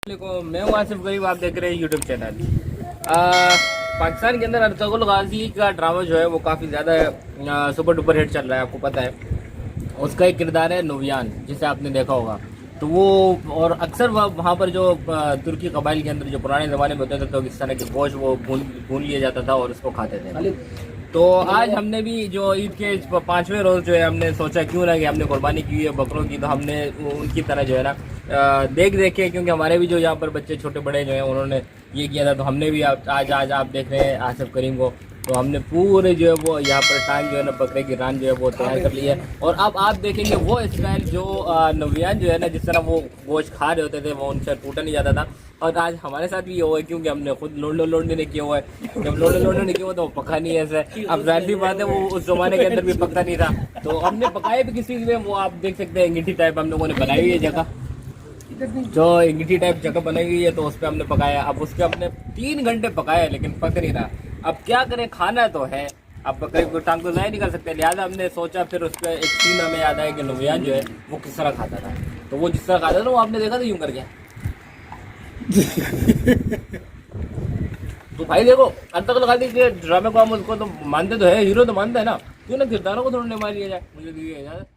मैं हूँ आसिफ गरीब, आप देख रहे हैं यूट्यूब चैनल। पाकिस्तान के अंदर अर्तुगरुल गाजी का ड्रामा जो है वो काफ़ी ज़्यादा सुपर डुपर हिट चल रहा है, आपको पता है। उसका एक किरदार है नोवियान, जिसे आपने देखा होगा। तो वो और अक्सर वहाँ पर जो तुर्की कबाइल के अंदर जो पुराने ज़माने में होते थे तो इस तरह के गोश्त वो भून लिया जाता था और उसको खाते थे। तो आज हमने भी जो ईद के 5वें रोज़ जो है हमने सोचा क्यों ना कि हमने कुर्बानी की है बकरों की, तो हमने उनकी तरह जो है ना देख के, क्योंकि हमारे भी जो यहाँ पर बच्चे छोटे बड़े जो हैं उन्होंने ये किया था, तो हमने भी आज आप देख रहे हैं आसिफ करीम को, तो हमने पूरे जो है वो यहाँ पर टांग जो है ना बकरे की रान जो है वो तैयार कर ली है। और अब आप देखेंगे वो स्टाइल जो नोवियान जो है ना जिस तरह वो गोश्त खा रहे होते थे वो उनसे टूटा नहीं जाता था। और आज हमारे साथ भी ये हुआ है क्योंकि हमने खुद लोडने ने किया हुआ है। जब लोडने ने किया हुआ तो वो पका नहीं है ऐसे। अब जाहिर सी बात है वो उस जमाने के अंदर भी पकता नहीं था, तो हमने पकाया भी किसी में, वो आप देख सकते हैं अंगीठी टाइप हम लोगों ने बनाई हुई है जगह, जो अंगीठी टाइप जगह बनाई हुई है, तो उस पर हमने पकाया। अब उसके हमने 3 घंटे पकाया लेकिन पक नहीं रहा। अब क्या करें, खाना तो है, अब बकरे को टांग तो ज़ाहिर नहीं कर सकते, लिहाजा हमने सोचा। फिर उस पर एक सीन हमें याद आया कि नोवियान जो है वो किस तरह खाता था। तो वो जिस तरह खाता था वो आपने देखा था यूँ करके। तो भाई देखो अर्तुगरुल गाजी के ड्रामे को हम उसको तो मानते तो है, हीरो तो मानते हैं ना, क्यों ना किरदारों को थोड़ा निभा लिया जाए। मुझे दीजिए इजाज़त।